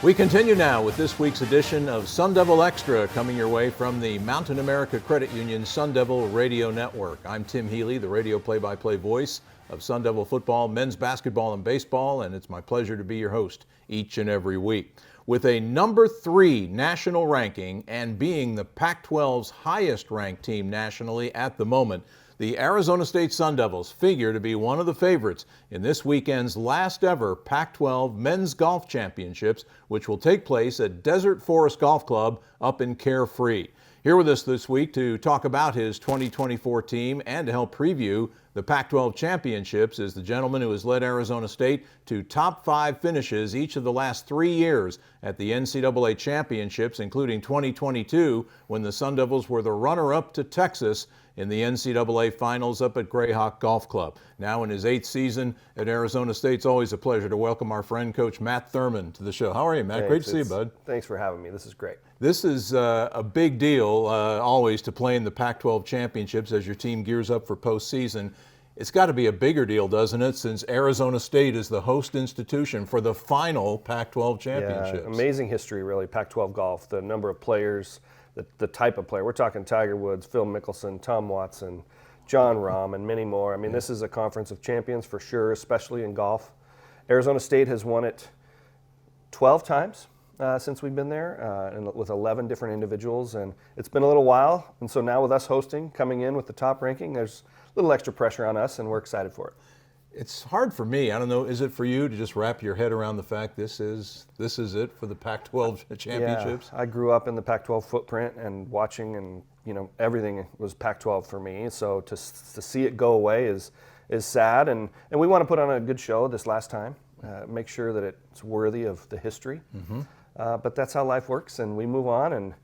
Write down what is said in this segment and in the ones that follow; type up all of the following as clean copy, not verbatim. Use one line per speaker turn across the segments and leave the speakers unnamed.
We continue now with this week's edition of Sun Devil Extra, coming your way from the Mountain America Credit Union Sun Devil Radio Network. I'm Tim Healey, the radio play-by-play voice of Sun Devil football, men's basketball, and baseball, and it's my pleasure to be your host each and every week. With a number 3 national ranking and being the Pac-12's highest-ranked team nationally at the moment, the Arizona State Sun Devils figure to be one of the favorites in this weekend's last ever Pac-12 Men's Golf Championships, which will take place at Desert Forest Golf Club up in Carefree. Here with us this week to talk about his 2024 team and to help preview the Pac-12 Championships is the gentleman who has led Arizona State to top 5 finishes each of the last 3 years at the NCAA Championships, including 2022 when the Sun Devils were the runner-up to Texas in the NCAA Finals up at Grayhawk Golf Club. Now in his 8th season at Arizona State, it's always a pleasure to welcome our friend, Coach Matt Thurmond, to the show. How are you, Matt?
Thanks.
Great to see you, bud.
Thanks for having me. This is great.
This is a big deal, always, to play in the Pac-12 Championships as your team gears up for postseason. It's got to be a bigger deal, doesn't it, since Arizona State is the host institution for the final Pac-12 Championships.
Yeah, amazing history, really, Pac-12 golf, the number of players, the type of player. We're talking Tiger Woods, Phil Mickelson, Tom Watson, John Rahm, and many more. I mean, this is a conference of champions for sure, especially in golf. Arizona State has won it 12 times since we've been there, and with 11 different individuals, and it's been a little while. And so now with us hosting, coming in with the top ranking, there's a little extra pressure on us, and we're excited for it.
It's hard for me. I don't know. Is it for you to just wrap your head around the fact this is it for the Pac-12 championships?
Yeah, I grew up in the Pac-12 footprint and watching, and everything was Pac-12 for me. So to see it go away is sad, and we want to put on a good show this last time. Make sure that it's worthy of the history. Mm-hmm. But that's how life works, and we move on, and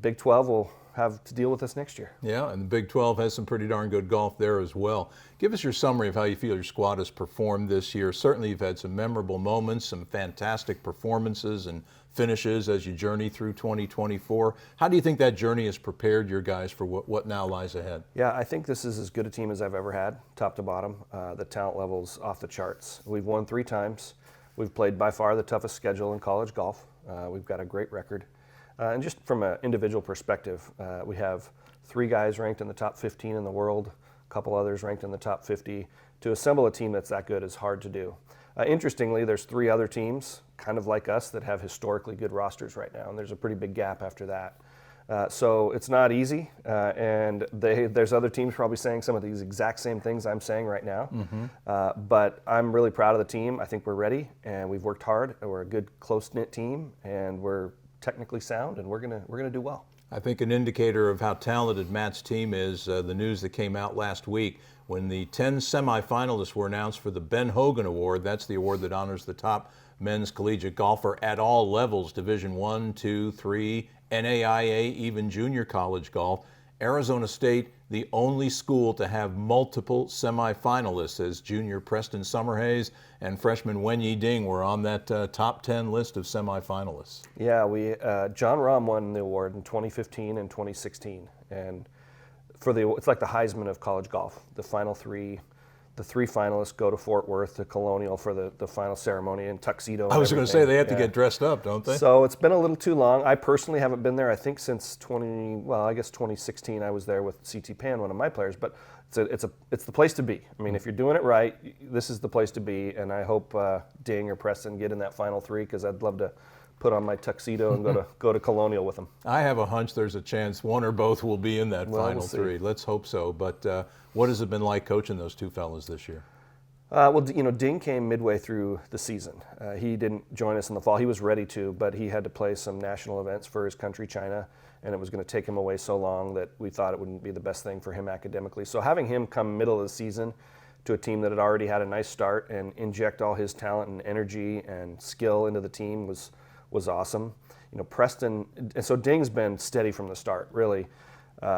Big 12 will have to deal with us next year.
Yeah, and the Big 12 has some pretty darn good golf there as well. Give us your summary of how you feel your squad has performed this year. Certainly you've had some memorable moments, some fantastic performances and finishes as you journey through 2024. How do you think that journey has prepared your guys for what now lies ahead?
Yeah, I think this is as good a team as I've ever had, top to bottom. The talent level's off the charts. We've won 3 times. We've played by far the toughest schedule in college golf. We've got a great record. And just from an individual perspective, we have 3 guys ranked in the top 15 in the world, a couple others ranked in the top 50. To assemble a team that's that good is hard to do. Interestingly, there's 3 other teams, kind of like us, that have historically good rosters right now, and there's a pretty big gap after that. So it's not easy, and there's other teams probably saying some of these exact same things I'm saying right now. Mm-hmm. But I'm really proud of the team. I think we're ready, and we've worked hard. We're a good, close-knit team, and we're technically sound, and we're gonna do well.
I think an indicator of how talented Matt's team is the news that came out last week when the 10 semifinalists were announced for the Ben Hogan Award. That's the award that honors the top men's collegiate golfer at all levels, Division I, II, III, NAIA, even junior college golf. Arizona State, the only school to have multiple semifinalists, as junior Preston Summerhays and freshman Wenyi Ding were on that top 10 list of semifinalists.
Yeah, John Rahm won the award in 2015 and 2016, and it's like the Heisman of college golf. The final 3. The 3 finalists go to Fort Worth to Colonial for the final ceremony in tuxedo.
I was going to say, they have to get dressed up, don't they?
So it's been a little too long. I personally haven't been there, I think, since 2016. I was there with C.T. Pan, one of my players. But it's the place to be. I mean, if you're doing it right, this is the place to be. And I hope Ding or Preston get in that final 3, because I'd love to put on my tuxedo and go to Colonial with them.
I have a hunch there's a chance one or both will be in that final 3. Let's hope so. But what has it been like coaching those 2 fellas this year?
Well, Ding came midway through the season. He didn't join us in the fall. He was ready to, but he had to play some national events for his country, China, and it was going to take him away so long that we thought it wouldn't be the best thing for him academically. So having him come middle of the season to a team that had already had a nice start and inject all his talent and energy and skill into the team was awesome. Preston, and so Ding's been steady from the start, really.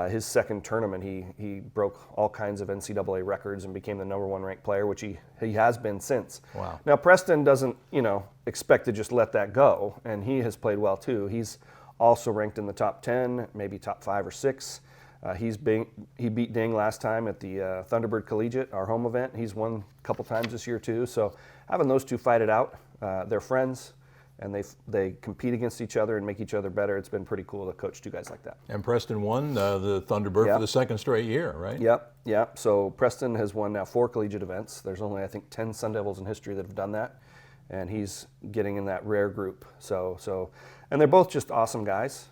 His second tournament, he broke all kinds of NCAA records and became the number 1 ranked player, which he has been since.
Wow.
Now, Preston doesn't, expect to just let that go, and he has played well too. He's also ranked in the top 10, maybe top 5 or 6. He beat Ding last time at the Thunderbird Collegiate, our home event. He's won a couple times this year too. So having those 2 fight it out, they're friends. and they compete against each other and make each other better. It's been pretty cool to coach two guys like that.
And Preston won the Thunderbird for the second straight year, right?
Yep. So Preston has won now 4 collegiate events. There's only, I think, 10 Sun Devils in history that have done that, and he's getting in that rare group. And they're both just awesome guys,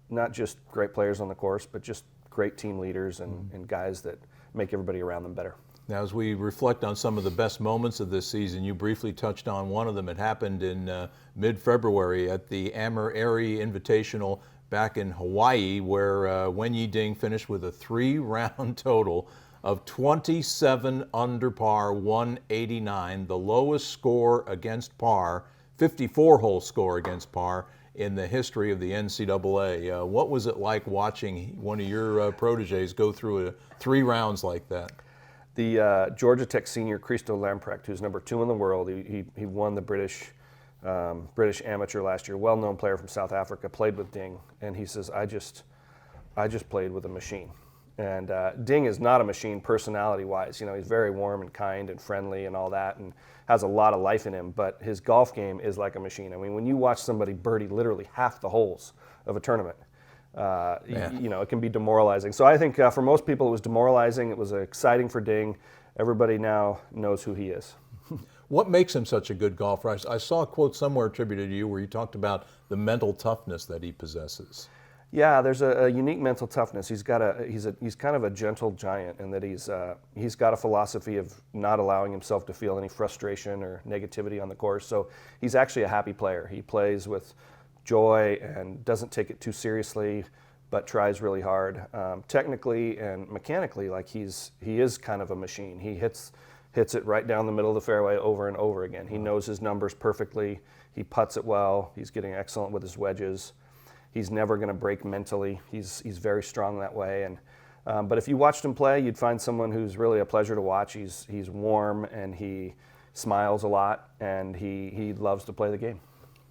not just great players on the course, but just great team leaders and guys that make everybody around them better.
Now, as we reflect on some of the best moments of this season, you briefly touched on one of them. It happened in mid-February at the Amur-Eri Invitational back in Hawaii, where Wen-Yi Ding finished with a 3-round total of 27 under par, 189, the lowest score against par, 54-hole score against par in the history of the NCAA. What was it like watching one of your proteges go through 3 rounds like that?
The Georgia Tech senior Christo Lamprecht, who's number 2 in the world, he won the British Amateur last year. Well-known player from South Africa, played with Ding, and he says, "I just played with a machine." And Ding is not a machine personality-wise. You know, he's very warm and kind and friendly and all that, and has a lot of life in him. But his golf game is like a machine. I mean, when you watch somebody birdie literally half the holes of a tournament, you know, it can be demoralizing. So I think for most people it was demoralizing. It was exciting for Ding. Everybody now knows who he is.
What makes him such a good golfer? I saw a quote somewhere attributed to you where you talked about the mental toughness that he possesses.
Yeah, there's a unique mental toughness. He's kind of a gentle giant in that he's got a philosophy of not allowing himself to feel any frustration or negativity on the course. So he's actually a happy player. He plays with joy and doesn't take it too seriously, but tries really hard. Technically and mechanically, like he is kind of a machine. He hits it right down the middle of the fairway over and over again. He knows his numbers perfectly. He putts it well. He's getting excellent with his wedges. He's never going to break mentally. He's very strong that way. And but if you watched him play, you'd find someone who's really a pleasure to watch. He's warm and he smiles a lot, and he loves to play the game.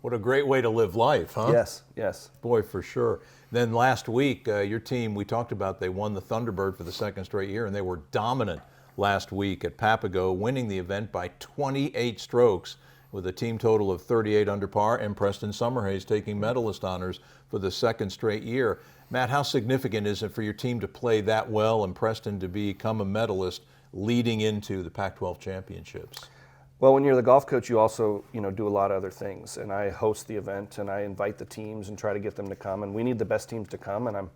What a great way to live life, huh?
Yes.
Boy, for sure. Then last week, your team, we talked about, they won the Thunderbird for the second straight year, and they were dominant last week at Papago, winning the event by 28 strokes with a team total of 38 under par, and Preston Summerhays taking medalist honors for the second straight year. Matt, how significant is it for your team to play that well and Preston to become a medalist leading into the Pac-12 championships?
Well, when you're the golf coach, you also, do a lot of other things. And I host the event, and I invite the teams and try to get them to come. And we need the best teams to come. And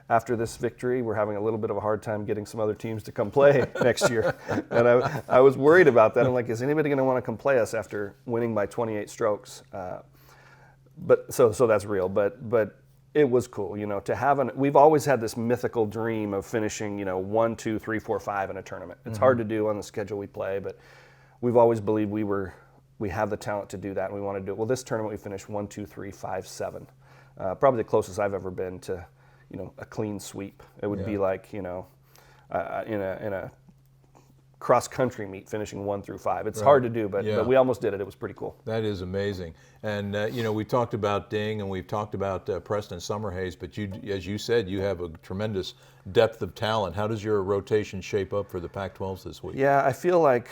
after this victory, we're having a little bit of a hard time getting some other teams to come play next year. And I was worried about that. I'm like, is anybody going to want to come play us after winning by 28 strokes? But so that's real. But it was cool, to have we've always had this mythical dream of finishing, 1, 2, 3, 4, 5 in a tournament. It's hard to do on the schedule we play, but we've always believed we have the talent to do that, and we want to do it. Well, this tournament we finished 1, 2, 3, 5, 7. Probably the closest I've ever been to, a clean sweep. It would be like, in a cross-country meet, finishing 1 through 5. It's hard to do, but we almost did it. It was pretty cool.
That is amazing. And, we talked about Ding and we've talked about Preston Summerhays, but as you said, you have a tremendous depth of talent. How does your rotation shape up for the Pac-12s this week? Yeah,
I feel like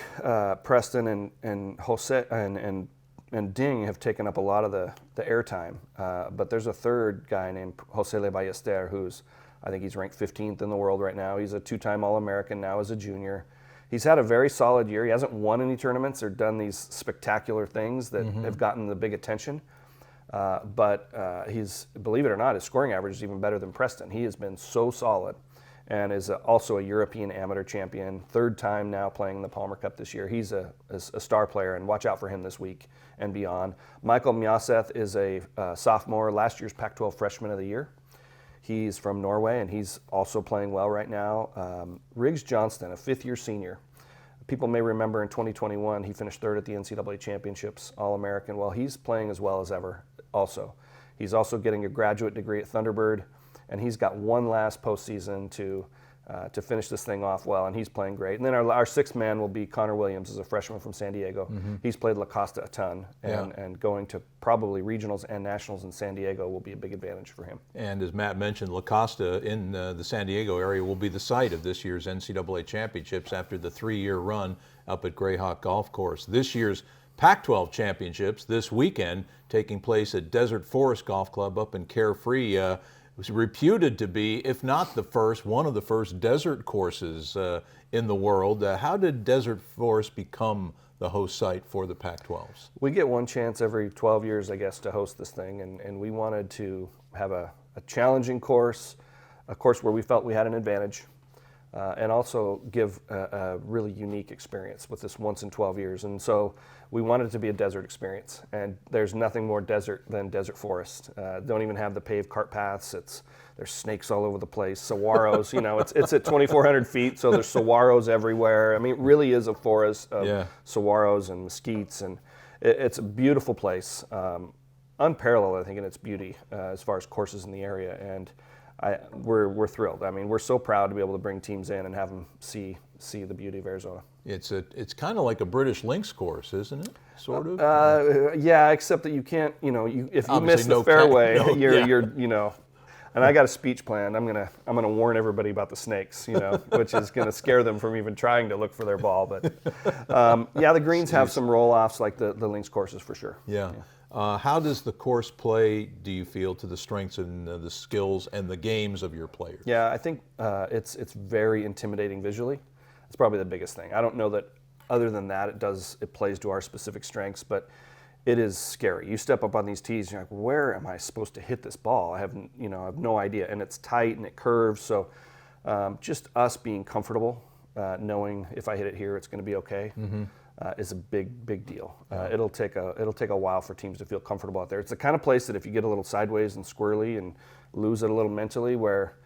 Preston and Jose and Ding have taken up a lot of the airtime, but there's a third guy named Jose Le Ballester I think he's ranked 15th in the world right now. He's a 2-time All-American now as a junior. He's had a very solid year. He hasn't won any tournaments or done these spectacular things that have gotten the big attention. But he's, believe it or not, his scoring average is even better than Preston. He has been so solid and is also a European amateur champion, 3rd time now playing the Palmer Cup this year. He's a star player, and watch out for him this week and beyond. Michael Mjaseth is a sophomore, last year's Pac-12 Freshman of the Year. He's from Norway, and he's also playing well right now. Riggs Johnston, a 5th-year senior. People may remember in 2021, he finished 3rd at the NCAA Championships, All-American. Well, he's playing as well as ever also. He's also getting a graduate degree at Thunderbird, and he's got one last postseason to finish this thing off well, and he's playing great. And then our 6th man will be Connor Williams, as a freshman from San Diego. He's played La Costa a ton, and going to probably regionals and nationals in San Diego will be a big advantage for him.
And as Matt mentioned, La Costa in the San Diego area will be the site of this year's NCAA Championships after the 3-year run up at Grayhawk Golf Course. This year's Pac-12 championships this weekend, taking place at Desert Forest Golf Club up in Carefree. It was reputed to be, if not the first, one of the first desert courses in the world. How did Desert Forest become the host site for the Pac-12s?
We get one chance every 12 years, I guess, to host this thing, and we wanted to have a challenging course, a course where we felt we had an advantage, and also give a really unique experience with this once in 12 years. And so we wanted it to be a desert experience, and there's nothing more desert than Desert Forest. Don't even have the paved cart paths. There's snakes all over the place, saguaros. It's at 2,400 feet, so there's saguaros everywhere. I mean, it really is a forest of saguaros and mesquites, and it's a beautiful place, unparalleled, I think, in its beauty as far as courses in the area. And we're thrilled. I mean, we're so proud to be able to bring teams in and have them see the beauty of Arizona.
It's kind of like a British links course, isn't it? Sort of.
Yeah, except that you can't. If you miss the fairway, you're. And I got a speech planned. I'm gonna warn everybody about the snakes, which is gonna scare them from even trying to look for their ball. But the greens have some roll-offs like the links courses for sure.
Yeah. How does the course play, do you feel, to the strengths and the skills and the games of your players?
Yeah, I think it's very intimidating visually. It's probably the biggest thing. I don't know that other than that it plays to our specific strengths, but it is scary. You step up on these tees, you're like, where am I supposed to hit this ball? I have no idea, and it's tight and it curves. So just us being comfortable, knowing if I hit it here, it's going to be okay. Is a big deal. It'll take a while for teams to feel comfortable out there. It's the kind of place that if you get a little sideways and squirrely and lose it a little mentally, where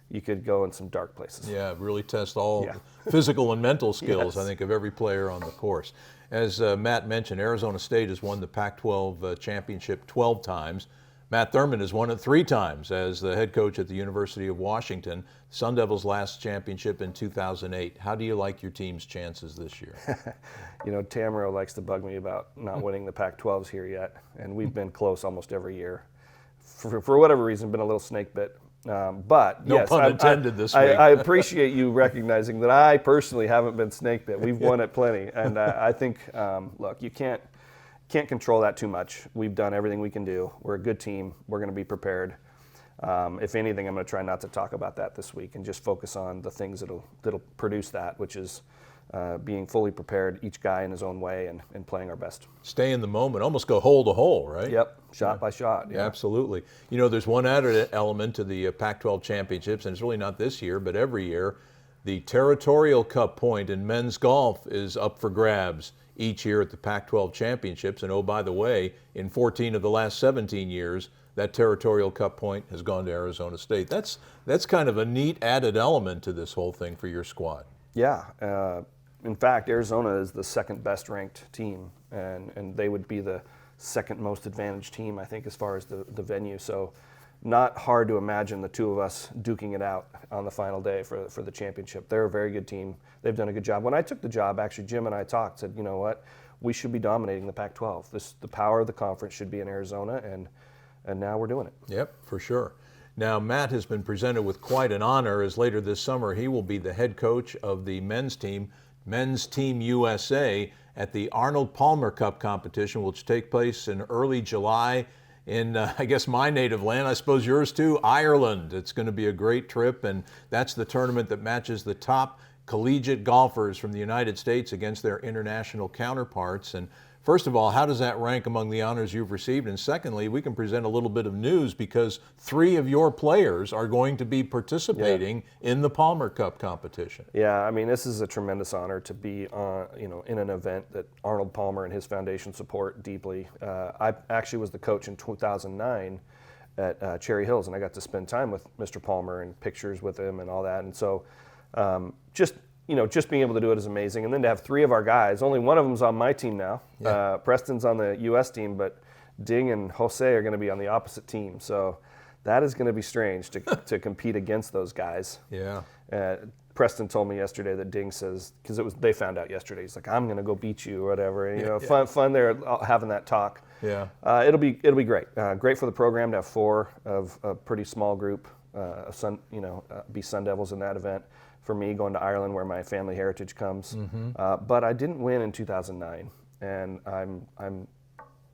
you could go in some dark places.
Yeah, really test all the physical and mental skills, I think, of every player on the course. As Matt mentioned, Arizona State has won the Pac-12 championship 12 times. Matt Thurmond has won it 3 times as the head coach at the University of Washington. Sun Devils' last championship in 2008. How do you like your team's chances this year?
Tamaro likes to bug me about not winning the Pac-12s here yet, and we've been close almost every year. For whatever reason, been a little snake bit. But
no
yes,
pun intended this week.
I appreciate you recognizing that I personally haven't been snake bit. We've won it plenty, and I think, look, you can't control that too much. We've done everything we can do. We're a good team. We're going to be prepared. If anything, I'm going to try not to talk about that this week and just focus on the things that'll produce that, which is being fully prepared, each guy in his own way, and playing our best.
Stay in the moment, almost go hole to hole, right?
Yep, shot by shot.
Yeah. Absolutely. There's one added element to the Pac-12 championships, and it's really not this year, but every year. The Territorial Cup point in men's golf is up for grabs each year at the Pac-12 championships. And oh, by the way, in 14 of the last 17 years, that Territorial Cup point has gone to Arizona State. That's kind of a neat added element to this whole thing for your squad.
Yeah. In fact, Arizona is the second best ranked team, and they would be the second most advantaged team, I think, as far as the venue. So not hard to imagine the two of us duking it out on the final day for the championship. They're a very good team. They've done a good job. When I took the job, actually, Jim and I talked, said, you know what, we should be dominating the Pac-12. The power of the conference should be in Arizona, and now we're doing it.
Yep, for sure. Now, Matt has been presented with quite an honor, as later this summer he will be the head coach of the Men's Team USA, at the Arnold Palmer Cup competition, which take place in early July in, I guess, my native land, I suppose yours too, Ireland. It's going to be a great trip, and that's the tournament that matches the top collegiate golfers from the United States against their international counterparts. And first of all, how does that rank among the honors you've received? And secondly, we can present a little bit of news because 3 of your players are going to be participating in the Palmer Cup competition.
Yeah, I mean, this is a tremendous honor to be in an event that Arnold Palmer and his foundation support deeply. I actually was the coach in 2009 at Cherry Hills, and I got to spend time with Mr. Palmer and pictures with him and all that. And so just being able to do it is amazing. And then to have 3 of our guys, only one of them's on my team now. Yeah. Preston's on the U.S. team, but Ding and Jose are going to be on the opposite team. So that is going to be strange to compete against those guys.
Yeah.
Preston told me yesterday that Ding says, because they found out yesterday, he's like, I'm going to go beat you or whatever. And, fun there having that talk.
Yeah.
It'll be great. Great for the program to have 4 of a pretty small group be Sun Devils in that event. For me, going to Ireland where my family heritage comes. Mm-hmm. But I didn't win in 2009. and I'm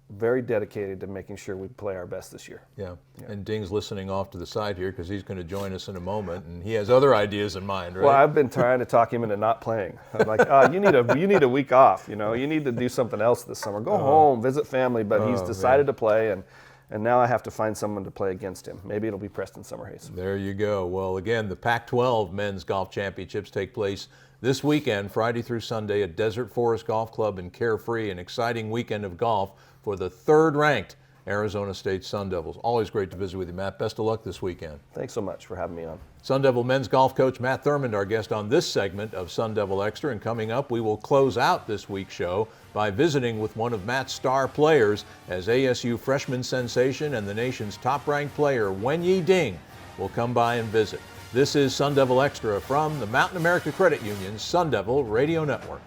very dedicated to making sure we play our best this year.
Yeah. And Ding's listening off to the side here because he's going to join us in a moment, and he has other ideas in mind, right?
Well, I've been trying to talk him into not playing. I'm like, you need a week off. You need to do something else this summer. Go home, visit family. But he's decided to play, and now I have to find someone to play against him. Maybe it'll be Preston Summerhays.
There you go. Well, again, the Pac-12 Men's Golf Championships take place this weekend, Friday through Sunday, at Desert Forest Golf Club in Carefree. An exciting weekend of golf for the third-ranked Arizona State Sun Devils. Always great to visit with you, Matt. Best of luck this weekend.
Thanks so much for having me on.
Sun Devil men's golf coach Matt Thurmond, our guest on this segment of Sun Devil Extra. And coming up, we will close out this week's show by visiting with one of Matt's star players as ASU freshman sensation and the nation's top-ranked player, Wenyi Ding, will come by and visit. This is Sun Devil Extra from the Mountain America Credit Union's Sun Devil Radio Network.